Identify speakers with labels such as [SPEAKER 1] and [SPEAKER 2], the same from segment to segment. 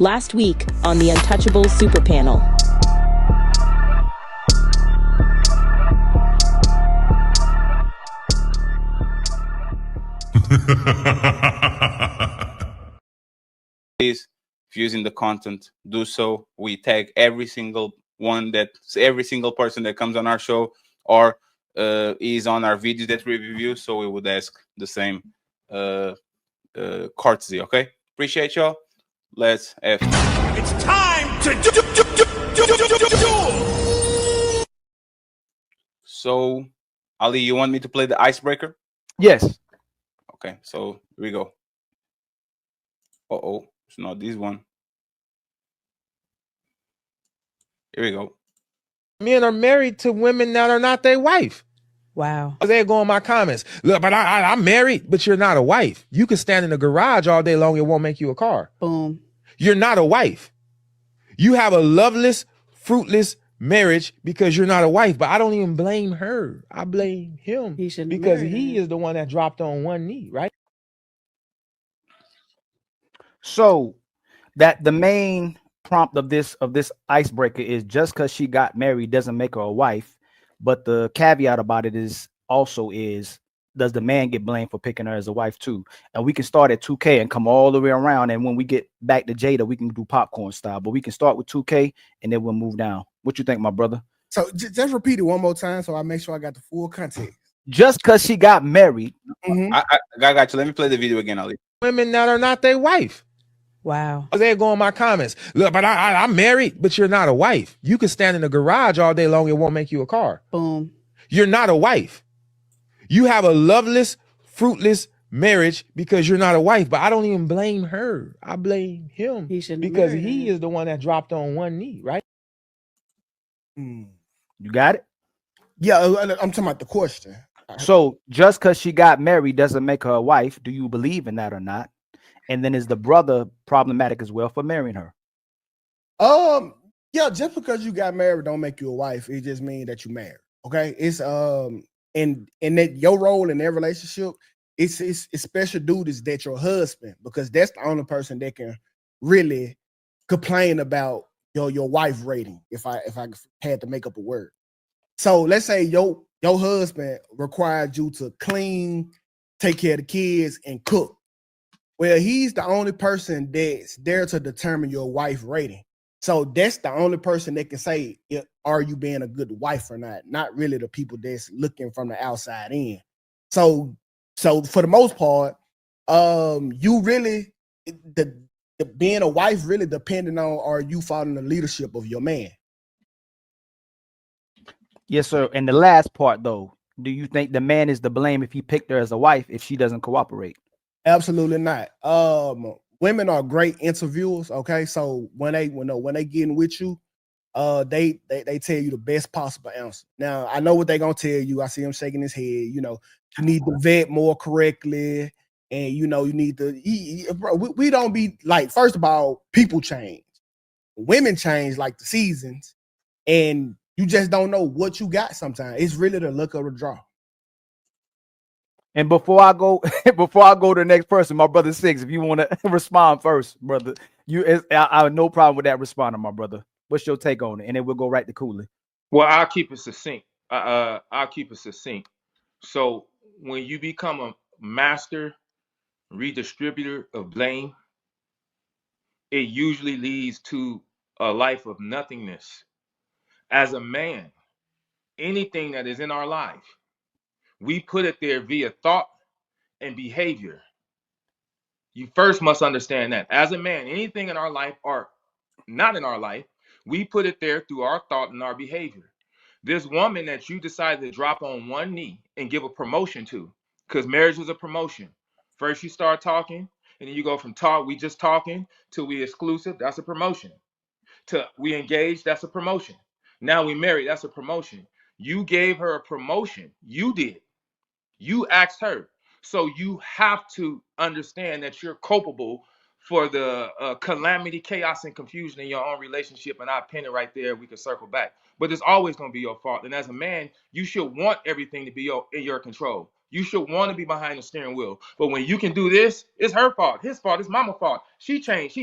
[SPEAKER 1] Last week on the Untouchable Super Panel.
[SPEAKER 2] Please, if you're using the content, do so. We tag every single person that comes on our show or is on our videos that we review. So we would ask the same courtesy. Okay, appreciate y'all. Let's have.
[SPEAKER 3] It's time to do.
[SPEAKER 2] So, Ali, you want me to play the icebreaker?
[SPEAKER 4] Yes.
[SPEAKER 2] Okay, so here we go. It's not this one. Here we go.
[SPEAKER 5] Men are married to women that are not their wife.
[SPEAKER 6] Wow.
[SPEAKER 5] They go in my comments. Look, but I'm married, but you're not a wife. You can stand in the garage all day long. It won't make you a car.
[SPEAKER 6] Boom.
[SPEAKER 5] You're not a wife. You have a loveless, fruitless marriage because you're not a wife. But I don't even blame her. I blame him because he is the one that dropped on one knee, right?
[SPEAKER 4] So that the main prompt of this icebreaker is just because she got married doesn't make her a wife. But the caveat about it is does the man get blamed for picking her as a wife too? And we can start at 2K and come all the way around. And when we get back to Jada, we can do popcorn style. But we can start with 2K and then we'll move down. What you think, my brother?
[SPEAKER 7] So just repeat it one more time so I make sure I got the full context.
[SPEAKER 4] Just because she got married.
[SPEAKER 7] Mm-hmm.
[SPEAKER 2] I got you. Let me play the video again, Ali.
[SPEAKER 5] Women that are not their wife.
[SPEAKER 6] Wow.
[SPEAKER 5] They go in my comments. Look, but I'm married, but you're not a wife. You can stand in the garage all day long. It won't make you a car.
[SPEAKER 6] Boom.
[SPEAKER 5] You're not a wife. You have a loveless, fruitless marriage because you're not a wife. But I don't even blame her. I blame him because he is the one that dropped on one knee, right?
[SPEAKER 4] You got it?
[SPEAKER 7] Yeah, I'm talking about the question.
[SPEAKER 4] So just because she got married doesn't make her a wife. Do you believe in that or not? And then is the brother problematic as well for marrying her?
[SPEAKER 7] Yeah, just because you got married don't make you a wife. It just means that you married. Okay, it's in that your role in that relationship, it's special duties that your husband, because that's the only person that can really complain about your wife rating. If I had to make up a word, so let's say your husband required you to clean, take care of the kids, and cook. Well, he's the only person that's there to determine your wife rating. So that's the only person that can say, are you being a good wife or not? Not really the people that's looking from the outside in. So for the most part, you really, the being a wife really depending on, are you following the leadership of your man?
[SPEAKER 4] Yes, sir. And the last part though, do you think the man is to blame if he picked her as a wife if she doesn't cooperate?
[SPEAKER 7] Absolutely not. Women are great interviewers. Okay, so when they getting with you, they tell you the best possible answer. Now I know what they're gonna tell you. I see him shaking his head. You need to vet more correctly, and you need to. We don't be like. First of all, people change. Women change like the seasons, and you just don't know what you got. Sometimes it's really the luck of the draw.
[SPEAKER 4] And before I go to the next person, my brother Six, if you want to respond first, brother, I have no problem with that responding, my brother. What's your take on it? And then we'll go right to Cooley.
[SPEAKER 8] Well, I'll keep it succinct. I'll keep it succinct. So when you become a master redistributor of blame, it usually leads to a life of nothingness. As a man, anything that is in our life, we put it there via thought and behavior. You first must understand that. As a man, anything in our life or not in our life, we put it there through our thought and our behavior. This woman that you decided to drop on one knee and give a promotion to, because marriage is a promotion. First you start talking, and then you go from we just talking, to we exclusive, that's a promotion. To we engaged, that's a promotion. Now we married, that's a promotion. You gave her a promotion. You did. You asked her. So you have to understand that you're culpable for the calamity, chaos, and confusion in your own relationship. And I pin it right there. We can circle back. But it's always going to be your fault. And as a man, you should want everything to be in your control. You should want to be behind the steering wheel. But when you can do this, it's her fault, his fault, it's mama's fault. She changed.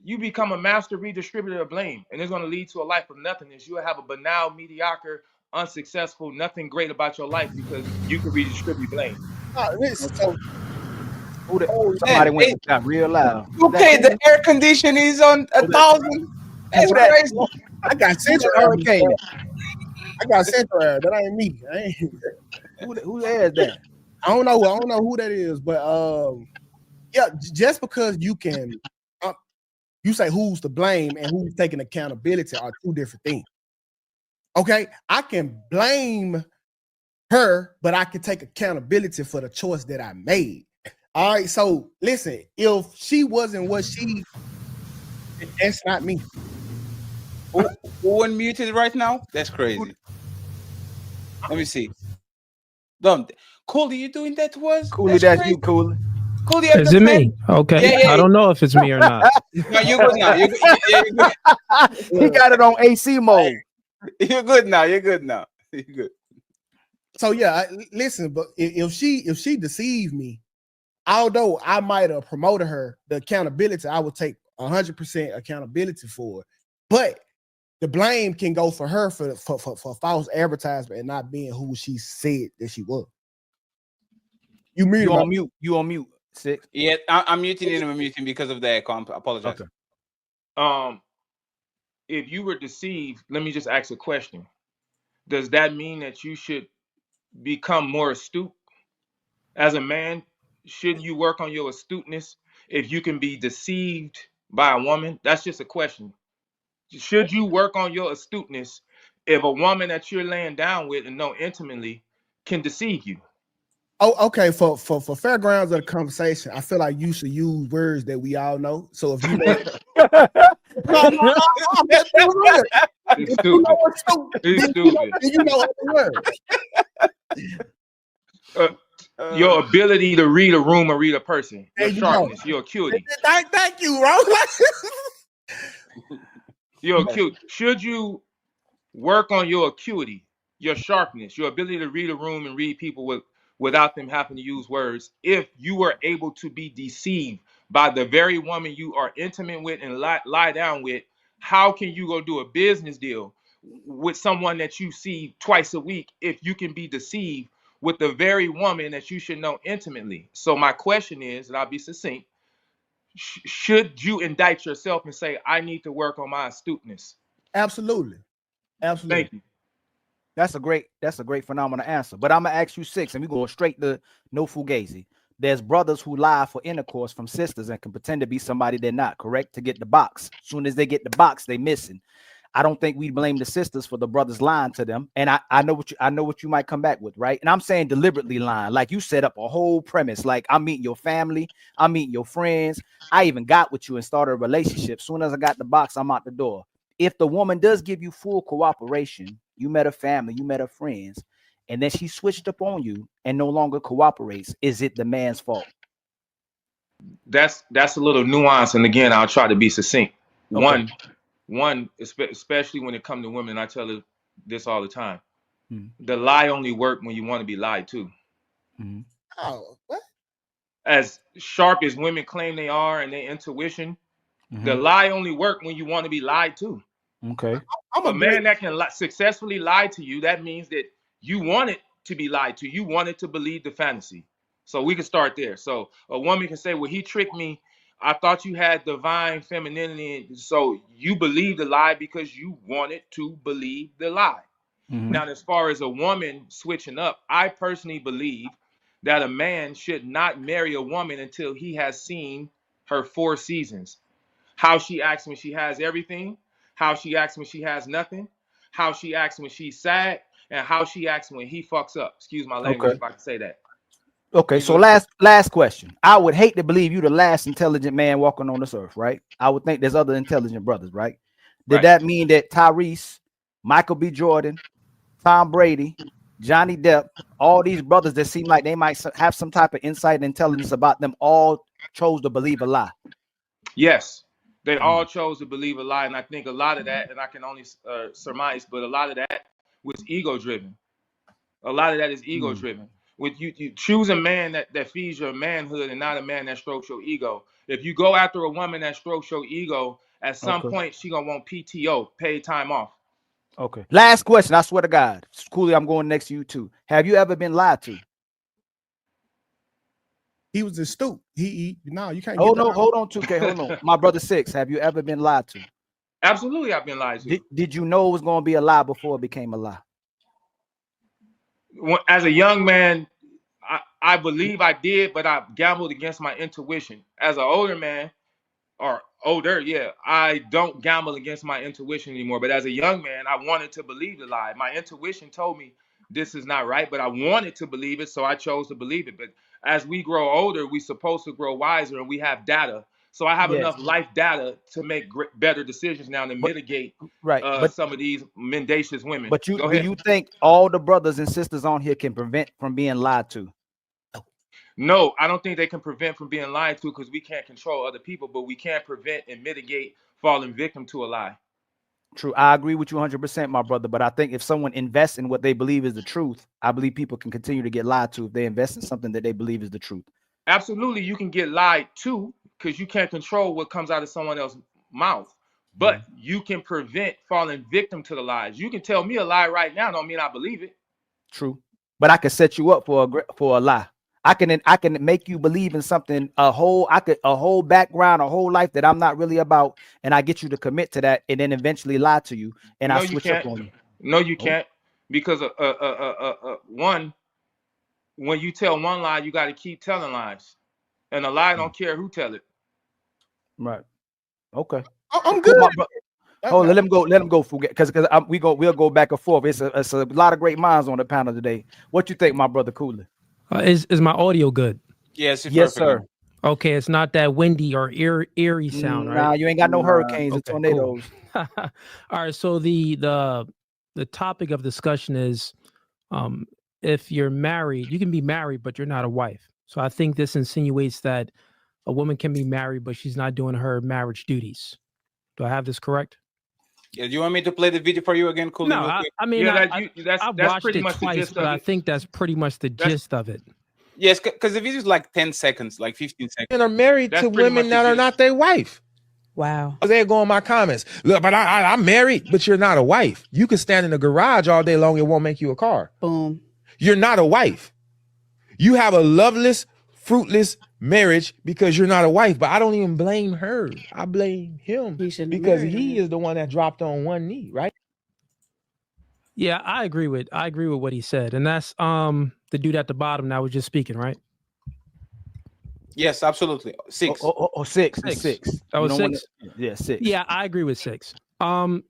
[SPEAKER 8] you become a master redistributor of blame, and it's going to lead to a life of nothingness. You will have a banal, mediocre, unsuccessful, nothing great about your life because you can redistribute blame.
[SPEAKER 7] So,
[SPEAKER 2] Man,
[SPEAKER 4] Somebody went got real loud.
[SPEAKER 2] okay, the air condition is on 1,000. That's crazy.
[SPEAKER 7] I got central air. I got central air. That ain't me.
[SPEAKER 4] Who airs that?
[SPEAKER 7] I don't know who that is, but yeah, just because you can, you say who's to blame and who's taking accountability are two different things. Okay, I can blame her, but I can take accountability for the choice that I made. All right, so listen, if she wasn't what she, that's not me.
[SPEAKER 2] Who unmuted right now? That's crazy. Let me see. Don't, Cooley, you doing that to us?
[SPEAKER 4] Cooley, that's you, Cooley.
[SPEAKER 2] Cooley,
[SPEAKER 6] is it me? Okay, I don't know if it's me or not.
[SPEAKER 2] No, you're good now. You're good.
[SPEAKER 4] He got it on AC mode.
[SPEAKER 2] You're good now. You're good now. You're good.
[SPEAKER 7] So yeah, listen, but if she deceived me, although I might have promoted her, the accountability I would take 100% accountability for it. But the blame can go for her for false advertisement and not being who she said that she was. You
[SPEAKER 4] on mute. You on mute. 6.
[SPEAKER 2] Yeah, I'm muting and I'm muting because of that. I apologize.
[SPEAKER 8] Okay. If you were deceived, let me just ask a question. Does that mean that you should become more astute? As a man, shouldn't you work on your astuteness if you can be deceived by a woman? That's just a question. Should you work on your astuteness if a woman that you're laying down with and know intimately can deceive you?
[SPEAKER 7] Oh, okay. For fair grounds of the conversation, I feel like you should use words that we all know. So if you know, no, that's real.
[SPEAKER 8] It's stupid. It's stupid.
[SPEAKER 7] You know the
[SPEAKER 8] word. Your ability to read a room or read a person, your sharpness, your acuity.
[SPEAKER 7] Thank you, Ron.
[SPEAKER 8] Your acuity. Should you work on your acuity, your sharpness, your ability to read a room and read people without them having to use words, if you were able to be deceived by the very woman you are intimate with and lie down with? How can you go do a business deal with someone that you see twice a week if you can be deceived with the very woman that you should know intimately? So my question is, and I'll be succinct, should you indict yourself and say, I need to work on my astuteness?
[SPEAKER 7] Absolutely.
[SPEAKER 8] Thank you.
[SPEAKER 4] That's a great phenomenal answer. But I'm gonna ask you 6, and we go straight to no fugazi. There's brothers who lie for intercourse from sisters and can pretend to be somebody they're not, correct? To get the box. As soon as they get the box, they missing. I don't think we blame the sisters for the brothers lying to them. And I know what you might come back with, right? And I'm saying deliberately lying, like you set up a whole premise, like I'm meeting your family, I'm meeting your friends. I even got with you and started a relationship. As soon as I got the box, I'm out the door. If the woman does give you full cooperation, you met her family, you met her friends, and then she switched up on you and no longer cooperates, is it the man's fault?
[SPEAKER 8] That's a little nuance, and again, I'll try to be succinct.
[SPEAKER 4] Okay.
[SPEAKER 8] One, especially when it comes to women, and I tell her this all the time, the lie only works when you want to be lied to.
[SPEAKER 7] Oh, what?
[SPEAKER 8] As sharp as women claim they are and their intuition, the lie only works when you want to be lied to.
[SPEAKER 4] Okay.
[SPEAKER 8] I'm a man that can successfully lie to you. That means that you want it to be lied to. You wanted to believe the fantasy. So we can start there. So a woman can say, well, he tricked me. I thought you had divine femininity. So you believe the lie because you wanted to believe the lie. Now, as far as a woman switching up, I personally believe that a man should not marry a woman until he has seen her 4 seasons. How she acts when she has everything, how she acts when she has nothing, how she acts when she's sad, and how she acts when he fucks up. Excuse my language if I can say that.
[SPEAKER 4] Okay, so last question. I would hate to believe you the last intelligent man walking on this earth, right? I would think there's other intelligent brothers, right? Did that mean that Tyrese, Michael B. Jordan, Tom Brady, Johnny Depp, all these brothers that seem like they might have some type of insight and intelligence about them all chose to believe a lie?
[SPEAKER 8] Yes, they all chose to believe a lie, and I think a lot of that, and I can only surmise, but a lot of that was ego-driven. A lot of that is ego-driven. you choose a man that feeds your manhood and not a man that strokes your ego. If you go after a woman that strokes your ego, at some point she gonna want PTO, paid time off.
[SPEAKER 4] Okay. Last question. I swear to God, Cooley, I'm going next to you too. Have you ever been lied to?
[SPEAKER 7] He was astute. No, you can't.
[SPEAKER 4] Hold on, 2K. Hold on. My brother Six. Have you ever been lied to?
[SPEAKER 8] Absolutely, I've been lied to.
[SPEAKER 4] Did you know it was going to be a lie before it became a lie?
[SPEAKER 8] As a young man, I believe I did, but I gambled against my intuition. As an older man, or older, yeah, I don't gamble against my intuition anymore. But as a young man, I wanted to believe the lie. My intuition told me this is not right, but I wanted to believe it, so I chose to believe it. But as we grow older, we're supposed to grow wiser, and we have data. So I have enough life data to make better decisions now to mitigate some of these mendacious women.
[SPEAKER 4] But do you think all the brothers and sisters on here can prevent from being lied to?
[SPEAKER 8] No, I don't think they can prevent from being lied to, because we can't control other people, but we can prevent and mitigate falling victim to a lie.
[SPEAKER 4] True. I agree with you 100%, my brother. But I think if someone invests in what they believe is the truth, I believe people can continue to get lied to if they invest in something that they believe is the truth.
[SPEAKER 8] Absolutely, you can get lied to, because you can't control what comes out of someone else's mouth. But you can prevent falling victim to the lies. You can tell me a lie right now, don't mean I believe it.
[SPEAKER 4] True. But I can set you up for a lie. I can make you believe in something, a whole background, a whole life that I'm not really about, and I get you to commit to that, and then eventually lie to you, and I switch up on you.
[SPEAKER 8] No, you can't, because one, when you tell one lie, you got to keep telling lies, and a lie don't care who tell it.
[SPEAKER 4] Right. Okay.
[SPEAKER 7] I'm good.
[SPEAKER 4] Oh, let him go, because we'll go back and forth. It's a lot of great minds on the panel today. What you think, my brother Cooley?
[SPEAKER 6] Is my audio good?
[SPEAKER 2] Yes,
[SPEAKER 4] sir.
[SPEAKER 6] Okay, it's not that windy or eerie sound, right?
[SPEAKER 4] Nah, you ain't got no hurricanes and tornadoes.
[SPEAKER 6] Cool. All right, so the topic of discussion is if you're married, you can be married, but you're not a wife. So I think this insinuates that a woman can be married, but she's not doing her marriage duties. Do I have this correct?
[SPEAKER 2] Yeah, do you want me to play the video for you again, Cooley?
[SPEAKER 6] No, I mean,
[SPEAKER 8] that's
[SPEAKER 6] watched
[SPEAKER 8] pretty
[SPEAKER 6] it
[SPEAKER 8] much
[SPEAKER 6] twice,
[SPEAKER 8] the gist
[SPEAKER 6] but
[SPEAKER 8] of
[SPEAKER 6] I
[SPEAKER 8] it.
[SPEAKER 6] think that's pretty much the gist of it.
[SPEAKER 2] Yes, because the video is like 10 seconds, like 15 seconds.
[SPEAKER 5] And are married to women that are not their wife.
[SPEAKER 9] Wow.
[SPEAKER 5] They go in my comments. Look, but I'm married, but you're not a wife. You can stand in the garage all day long. It won't make you a car.
[SPEAKER 9] Boom.
[SPEAKER 5] You're not a wife. You have a loveless, fruitless marriage because you're not a wife. But I don't even blame her. I blame him because he is the one that dropped on one knee, right?
[SPEAKER 6] Yeah, I agree with what he said, and that's the dude at the bottom that was just speaking, right?
[SPEAKER 2] Yes, absolutely. Six.
[SPEAKER 4] Six.
[SPEAKER 6] That was six.
[SPEAKER 4] Yeah, 6.
[SPEAKER 6] Yeah, I agree with 6.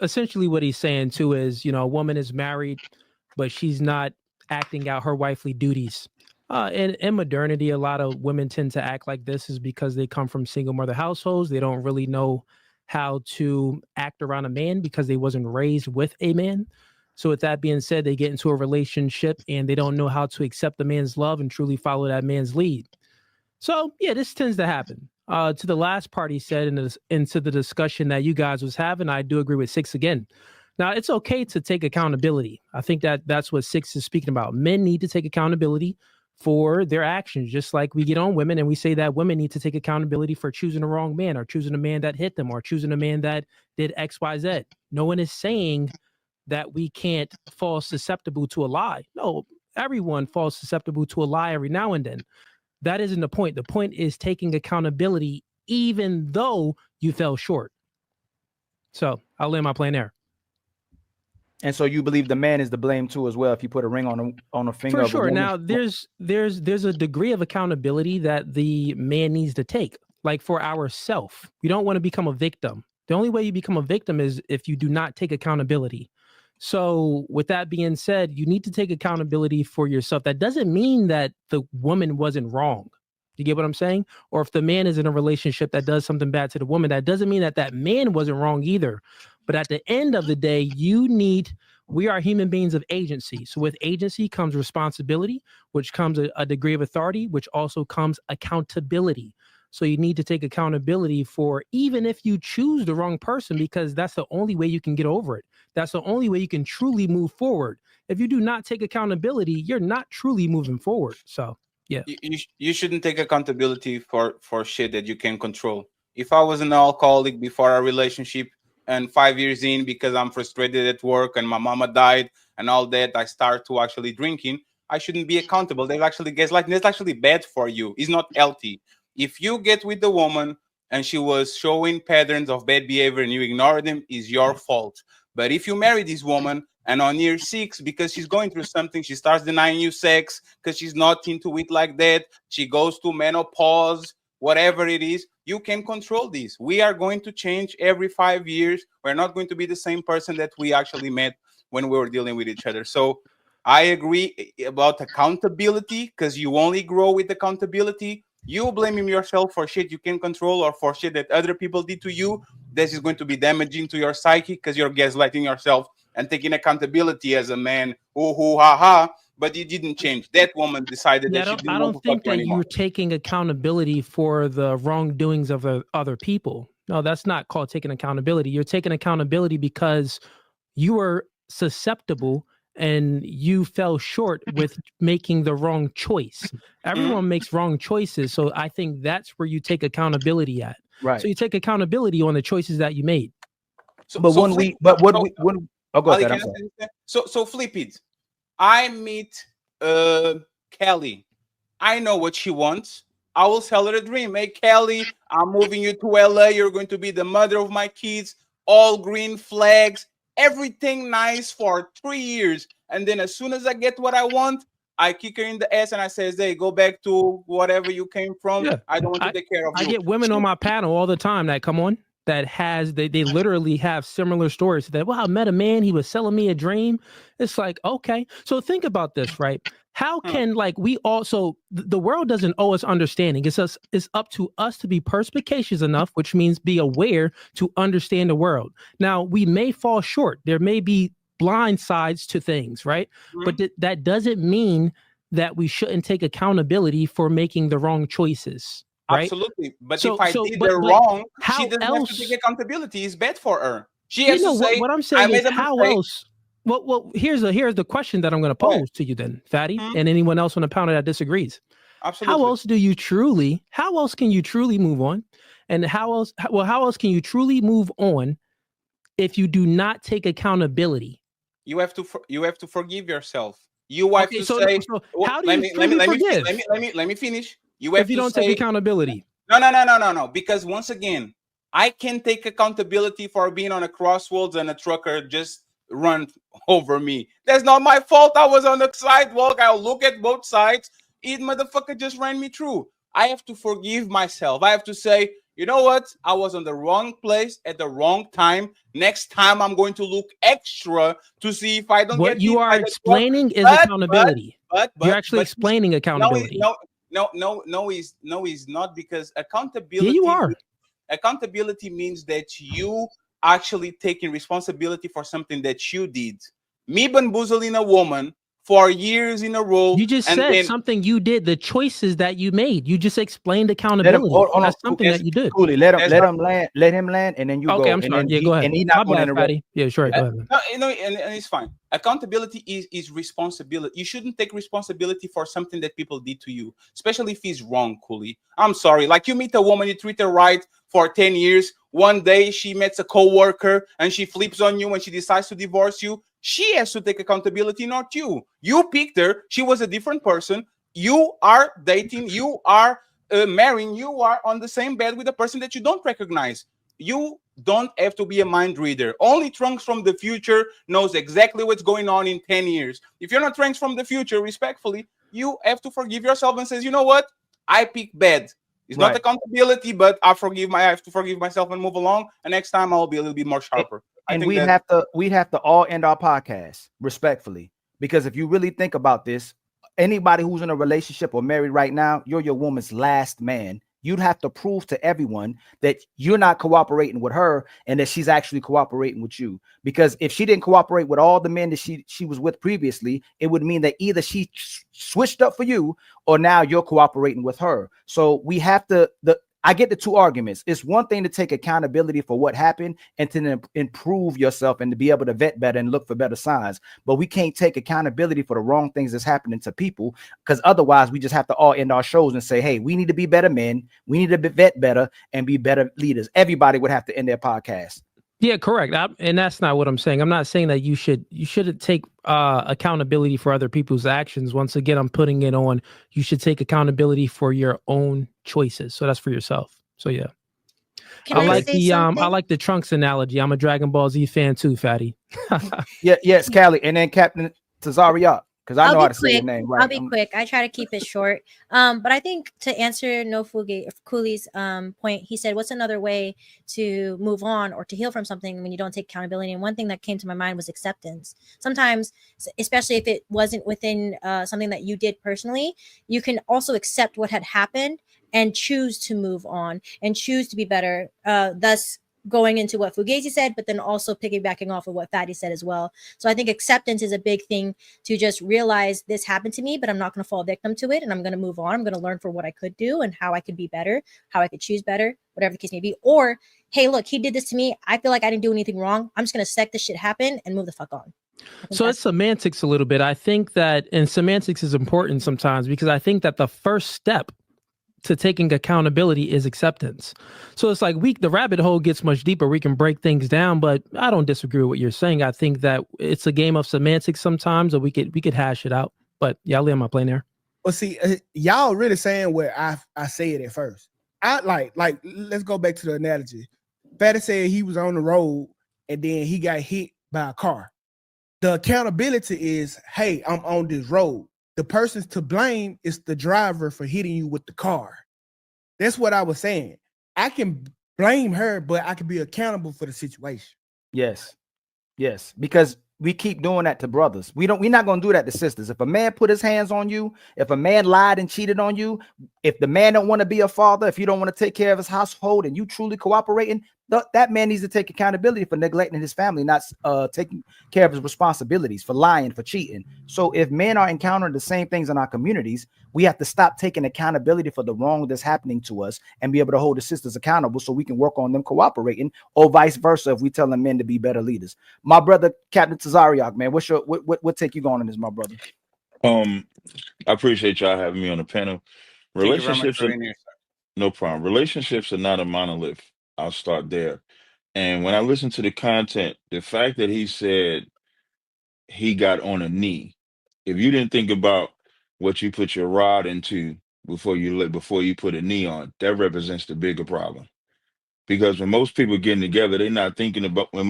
[SPEAKER 6] Essentially, what he's saying too is, a woman is married, but she's not acting out her wifely duties. In modernity, a lot of women tend to act like this is because they come from single mother households. They don't really know how to act around a man because they wasn't raised with a man. So with that being said, they get into a relationship and they don't know how to accept the man's love and truly follow that man's lead. So yeah, this tends to happen. To the last part he said into the discussion that you guys was having, I do agree with 6 again. Now, it's okay to take accountability. I think that's what 6 is speaking about. Men need to take accountability for their actions, just like we get on women and we say that women need to take accountability for choosing the wrong man or choosing a man that hit them or choosing a man that did X, Y, Z. No one is saying that we can't fall susceptible to a lie. No, everyone falls susceptible to a lie every now and then. That isn't the point. The point is taking accountability even though you fell short. So I'll land my plane there.
[SPEAKER 4] And so you believe the man is to blame too as well if you put a ring on a finger.
[SPEAKER 6] For sure. Now there's a degree of accountability that the man needs to take. Like for ourselves, we don't want to become a victim. The only way you become a victim is if you do not take accountability. So with that being said, you need to take accountability for yourself. That doesn't mean that the woman wasn't wrong. You get what I'm saying? Or if the man is in a relationship that does something bad to the woman, that doesn't mean that that man wasn't wrong either. But at the end of the day, we are human beings of agency. So with agency comes responsibility, which comes a degree of authority, which also comes accountability. So you need to take accountability for, even if you choose the wrong person, because that's the only way you can get over it. That's the only way you can truly move forward. If you do not take accountability, you're not truly moving forward. So yeah,
[SPEAKER 2] you shouldn't take accountability for shit that you can control. If I was an alcoholic before our relationship, and 5 years in, because I'm frustrated at work and my mama died and all that, I start to actually drinking, I shouldn't be accountable. That actually gets like, that's actually bad for you. It's not healthy. If you get with the woman and she was showing patterns of bad behavior and you ignore them, is your fault. But if you marry this woman and on year 6, because she's going through something, she starts denying you sex because she's not into it like that, she goes to menopause, whatever it is, you can control this. We are going to change every 5 years. We're not going to be the same person that we actually met when we were dealing with each other. So I agree about accountability, because you only grow with accountability. You blaming yourself for shit you can control or for shit that other people did to you, this is going to be damaging to your psyche, because you're gaslighting yourself and taking accountability as a man. Ooh, ha, ha. But you didn't change. That woman decided that she didn't want to
[SPEAKER 6] think
[SPEAKER 2] fuck you
[SPEAKER 6] that
[SPEAKER 2] anymore.
[SPEAKER 6] you're taking accountability for the wrongdoings of other people. No, that's not called taking accountability. You're taking accountability because you were susceptible and you fell short with making the wrong choice. Everyone makes wrong choices. So I think that's where you take accountability at.
[SPEAKER 4] Right.
[SPEAKER 6] So you take accountability on the choices that you made.
[SPEAKER 2] So,
[SPEAKER 4] But
[SPEAKER 2] so
[SPEAKER 4] when
[SPEAKER 2] flip,
[SPEAKER 4] we, but what
[SPEAKER 2] so,
[SPEAKER 4] we, when, oh, go
[SPEAKER 2] Ali,
[SPEAKER 4] ahead.
[SPEAKER 2] can I say this? So flip it. I meet Kelly. I know what she wants. I will sell her a dream. Hey, Kelly, I'm moving you to LA. You're going to be the mother of my kids. All green flags, everything nice for 3 years. And then as soon as I get what I want, I kick her in the ass and I says, hey, go back to whatever you came from.
[SPEAKER 6] Yeah.
[SPEAKER 2] I don't want to take care of you.
[SPEAKER 6] I get women on my panel all the time that come on that has they literally have similar stories that, well, I met a man, he was selling me a dream. It's like, okay, so think about this, right? How can, like, we also, the world doesn't owe us understanding. It's up to us to be perspicacious enough, which means be aware to understand the world. Now, we may fall short. There may be blind sides to things, right? But that doesn't mean that we shouldn't take accountability for making the wrong choices. Right?
[SPEAKER 2] Absolutely. But if I did her wrong, she doesn't have to take accountability. It's bad for her. She has to say,
[SPEAKER 6] what I'm saying is, how
[SPEAKER 2] mistake.
[SPEAKER 6] else? Well, here's the question that I'm going to pose to you then, Fatty, and anyone else on the panel that disagrees.
[SPEAKER 2] Absolutely.
[SPEAKER 6] How else can you truly move on? And how else can you truly move on if you do not take accountability?
[SPEAKER 2] You have to forgive yourself. You have to say,
[SPEAKER 6] how do you truly forgive?
[SPEAKER 2] Let me finish. You have
[SPEAKER 6] if you
[SPEAKER 2] to
[SPEAKER 6] don't
[SPEAKER 2] say,
[SPEAKER 6] take accountability.
[SPEAKER 2] No. Because once again, I can take accountability for being on a crossroads and a trucker just run over me. That's not my fault. I was on the sidewalk. I'll look at both sides. It motherfucker just ran me through. I have to forgive myself. I have to say, you know what? I was on the wrong place at the wrong time. Next time, I'm going to look extra to see if I don't get.
[SPEAKER 6] What you are explaining is accountability. But you're actually explaining accountability.
[SPEAKER 2] No, he's not, because accountability.
[SPEAKER 6] Yeah, you are.
[SPEAKER 2] Accountability means that you actually taking responsibility for something that you did. Me bamboozling a woman for years in a row.
[SPEAKER 6] You just said something you did, the choices that you made. You just explained accountability. That's something that you did.
[SPEAKER 4] Coolly, let him land, and then you go.
[SPEAKER 6] Okay, I'm sorry. Yeah, go ahead.
[SPEAKER 4] And he's not going to interrupt.
[SPEAKER 6] Yeah, sure. Go ahead.
[SPEAKER 2] No, and it's fine. Accountability is responsibility. You shouldn't take responsibility for something that people did to you, especially if it's wrong, Cooley. I'm sorry. Like, you meet a woman, you treat her right for 10 years. One day she meets a coworker and she flips on you and she decides to divorce you. She has to take accountability, not you. You picked her. She was a different person. You are dating. You are marrying. You are on the same bed with a person that you don't recognize. You don't have to be a mind reader. Only Trunks from the future knows exactly what's going on in 10 years. If you're not Trunks from the future, respectfully, you have to forgive yourself and says, you know what? I picked bad. It's not accountability, but I have to forgive myself and move along. And next time I'll be a little bit more sharper.
[SPEAKER 4] And we'd have to all end our podcast respectfully, because if you really think about this, anybody who's in a relationship or married right now, you're your woman's last man. You'd have to prove to everyone that you're not cooperating with her and that she's actually cooperating with you. Because if she didn't cooperate with all the men that she was with previously, it would mean that either she switched up for you or now you're cooperating with her. So we have to, I get the two arguments. It's one thing to take accountability for what happened and to improve yourself and to be able to vet better and look for better signs. But we can't take accountability for the wrong things that's happening to people, because otherwise we just have to all end our shows and say, hey, we need to be better men. We need to vet better and be better leaders. Everybody would have to end their podcast.
[SPEAKER 6] Yeah, correct. And that's not what I'm saying. I'm not saying that you shouldn't take accountability for other people's actions. Once again, I'm putting it on. You should take accountability for your own choices. So that's for yourself. So yeah. I like the Trunks analogy. I'm a Dragon Ball Z fan too, Fatty.
[SPEAKER 4] Yes, Callie, and then Captain Tazariot, because I know how to say your name right.
[SPEAKER 9] I'll be quick. I try to keep it short. But I think to answer Cooley's point, he said, "What's another way to move on or to heal from something when you don't take accountability?" And one thing that came to my mind was acceptance. Sometimes, especially if it wasn't within something that you did personally, you can also accept what had happened and choose to move on and choose to be better. Thus going into what Fugazi said, but then also piggybacking off of what Fatty said as well. So I think acceptance is a big thing, to just realize this happened to me, but I'm not going to fall victim to it. And I'm going to move on. I'm going to learn for what I could do and how I could be better, how I could choose better, whatever the case may be. Or, hey, look, he did this to me. I feel like I didn't do anything wrong. I'm just going to let this shit happen and move the fuck on.
[SPEAKER 6] So it's semantics a little bit. I think that, and semantics is important sometimes, because I think that the first step to taking accountability is acceptance. So it's like the rabbit hole gets much deeper. We can break things down, but I don't disagree with what you're saying. I think that it's a game of semantics sometimes, or we could hash it out. But yeah, I'll land my plane there.
[SPEAKER 7] Well, see, y'all really saying where I say it at first. I like let's go back to the analogy. Fatty said he was on the road and then he got hit by a car. The accountability is, hey, I'm on this road. The person to blame is the driver for hitting you with the car. That's what I was saying. I can blame her, but I can be accountable for the situation.
[SPEAKER 4] Yes. Because we keep doing that to brothers. We're not going to do that to sisters. If a man put his hands on you, if a man lied and cheated on you, if the man don't want to be a father, if you don't want to take care of his household and you truly cooperating, that man needs to take accountability for neglecting his family, not taking care of his responsibilities, for lying, for cheating. So if men are encountering the same things in our communities, we have to stop taking accountability for the wrong that's happening to us and be able to hold the sisters accountable so we can work on them cooperating, or vice versa if we telling men to be better leaders. My brother, Captain Tazariak, man, what take you going on this, my brother?
[SPEAKER 5] I appreciate y'all having me on the panel. Relationships, no problem. Relationships are not a monolith. I'll start there. And when I listen to the content, the fact that he said he got on a knee, if you didn't think about what you put your rod into before you put a knee on, that represents the bigger problem. Because when most people getting together, they're not thinking about, when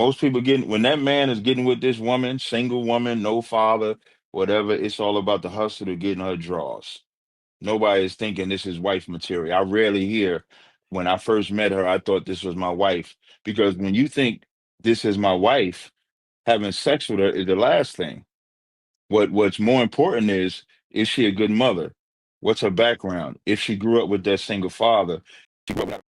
[SPEAKER 5] that man is getting with this woman, single woman, no father, whatever, it's all about the hustle to getting her draws. Nobody is thinking this is wife material. I rarely hear, when I first met her, I thought this was my wife. Because when you think this is my wife, having sex with her is the last thing. What's more important is she a good mother? What's her background? If she grew up with that single father, she grew up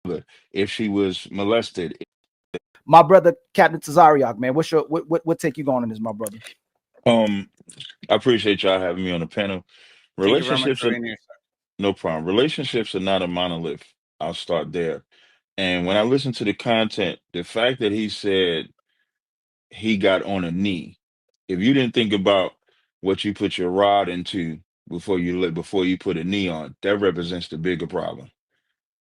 [SPEAKER 5] with, if she was molested.
[SPEAKER 4] My brother, Captain Tazariak, man, what take you going on this, my brother?
[SPEAKER 5] I appreciate y'all having me on the panel. Relationships are, no problem. Relationships are not a monolith. I'll start there. And when I listen to the content, the fact that he said he got on a knee, if you didn't think about what you put your rod into before you put a knee on, that represents the bigger problem.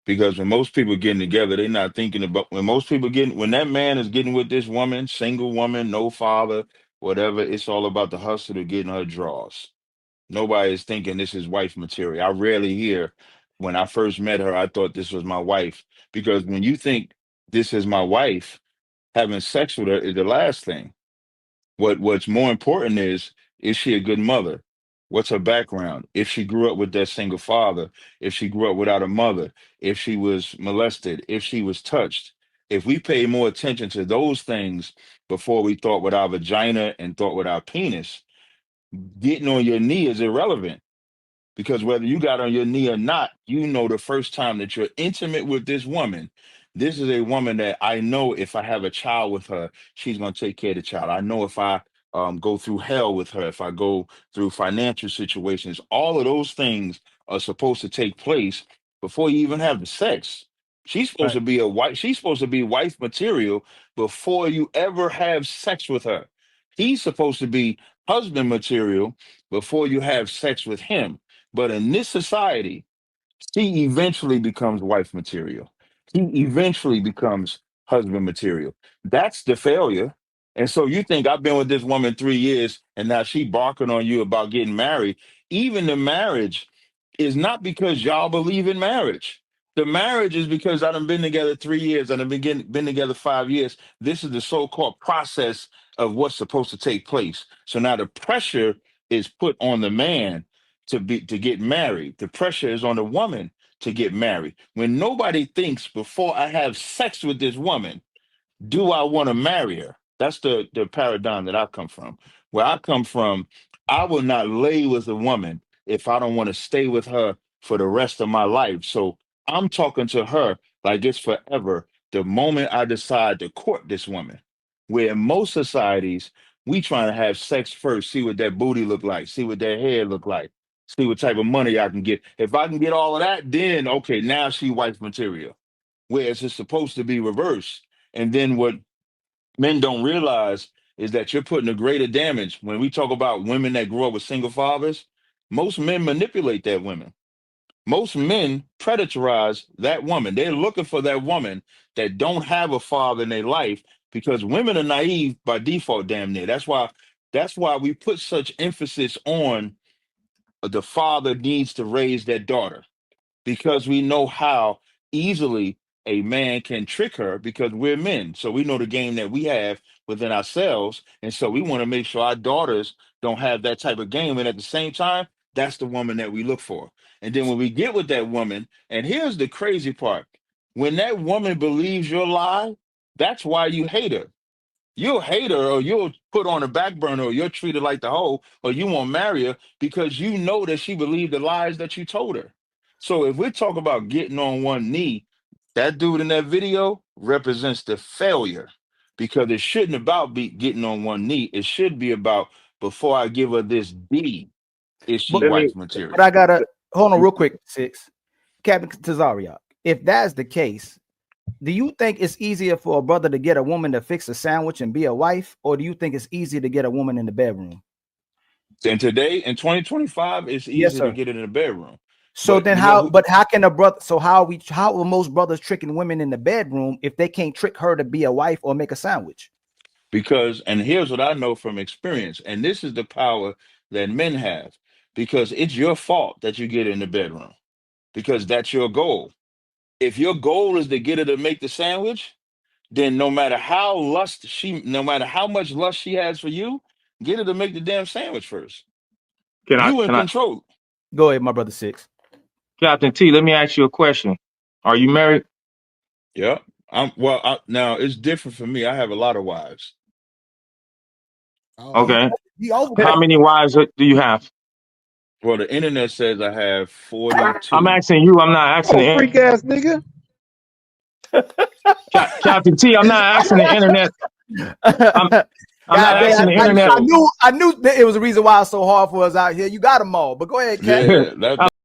[SPEAKER 5] Because when most people getting together, they're not thinking about, when that man is getting with this woman, single woman, no father, whatever, it's all about the hustle to getting her draws. Nobody is thinking this is wife material. I rarely hear, when I first met her, I thought this was my wife. Because when you think this is my wife, having sex with her is the last thing. What's more important is she a good mother? What's her background? If she grew up with that single father, if she grew up without a mother, if she was molested, if she was touched. If we pay more attention to those things before we thought with our vagina and thought with our penis, getting on your knee is irrelevant. Because whether you got on your knee or not, the first time that you're intimate with this woman,
[SPEAKER 10] This is a woman that I know if I have a child with her, she's going to take care of the child. I know if I go through hell with her, if I go through financial situations, all of those things are supposed to take place before you even have the sex. She's supposed
[SPEAKER 4] Right.
[SPEAKER 10] to be a wife. She's supposed to be wife material before you ever have sex with her. He's supposed to be husband material before you have sex with him. But in this society, she eventually becomes wife material. He eventually becomes husband material. That's the failure. And so you think I've been with this woman 3 years and now she barking on you about getting married. Even the marriage is not because y'all believe in marriage. The marriage is because I done been together 3 years and I've been together 5 years. This is the so-called process of what's supposed to take place. So now the pressure is put on the man to get married. The pressure is on the woman to get married. When nobody thinks before I have sex with this woman, do I want to marry her? That's the paradigm that I come from. Where I come from, I will not lay with a woman if I don't want to stay with her for the rest of my life. So I'm talking to her like it's forever the moment I decide to court this woman. Where in most societies, we trying to have sex first, see what that booty look like, see what that hair look like, see what type of money I can get. If I can get all of that, then okay, now she wife material. Whereas it's supposed to be reversed. And then what men don't realize is that you're putting a greater damage. When we talk about women that grow up with single fathers, most men manipulate that women. Most men predatorize that woman. They're looking for that woman that don't have a father in their life because women are naive by default, damn near. That's why we put such emphasis on the father needs to raise that daughter because we know how easily a man can trick her because we're men. So we know the game that we have within ourselves. And so we want to make sure our daughters don't have that type of game. And at the same time, that's the woman that we look for. And then when we get with that woman, and here's the crazy part, when that woman believes your lie, that's why you hate her. You'll hate her or you'll put on a back burner or you'll treat her like the hoe or you won't marry her because you know that she believed the lies that you told her. So if we talk about getting on one knee, that dude in that video represents the failure because it shouldn't about be getting on one knee. It should be about before I give her this D, is she
[SPEAKER 4] But,
[SPEAKER 10] wife
[SPEAKER 4] but
[SPEAKER 10] material?
[SPEAKER 4] I gotta hold on real quick, Six. Captain Tazariak. If that's the case, do you think it's easier for a brother to get a woman to fix a sandwich and be a wife, or do you think it's easier to get a woman in the bedroom?
[SPEAKER 10] And today in 2025, it's
[SPEAKER 4] Yes,
[SPEAKER 10] easier to
[SPEAKER 4] sir.
[SPEAKER 10] get it in the bedroom.
[SPEAKER 4] So
[SPEAKER 10] But
[SPEAKER 4] then
[SPEAKER 10] you know
[SPEAKER 4] how?
[SPEAKER 10] who,
[SPEAKER 4] But how can a brother? So how are most brothers tricking women in the bedroom if they can't trick her to be a wife or make a sandwich?
[SPEAKER 10] because, and here's what I know from experience, and this is the power that men have, because it's your fault that you get in the bedroom, because that's your goal. If your goal is to get her to make the sandwich, then no matter how much lust she has for you, get her to make the damn sandwich first.
[SPEAKER 8] Can I
[SPEAKER 10] You in
[SPEAKER 8] can I
[SPEAKER 10] control.
[SPEAKER 4] Go ahead, my brother Six.
[SPEAKER 8] Captain T, let me ask you a question. Are you married?
[SPEAKER 10] Yeah. Now it's different for me. I have a lot of wives.
[SPEAKER 7] Oh,
[SPEAKER 8] Okay.
[SPEAKER 7] he over.
[SPEAKER 8] How many wives do you have?
[SPEAKER 10] Well, the internet says I have
[SPEAKER 8] I'm
[SPEAKER 10] 42.
[SPEAKER 8] asking you, I'm not asking the
[SPEAKER 5] Freak ass nigga.
[SPEAKER 8] Captain T, I'm not asking the internet. I'm not
[SPEAKER 4] God
[SPEAKER 8] asking
[SPEAKER 4] damn,
[SPEAKER 8] the internet.
[SPEAKER 4] I knew that it was a reason why it's so hard for us out here. You got them all, but go ahead, Cap.
[SPEAKER 10] Yeah, that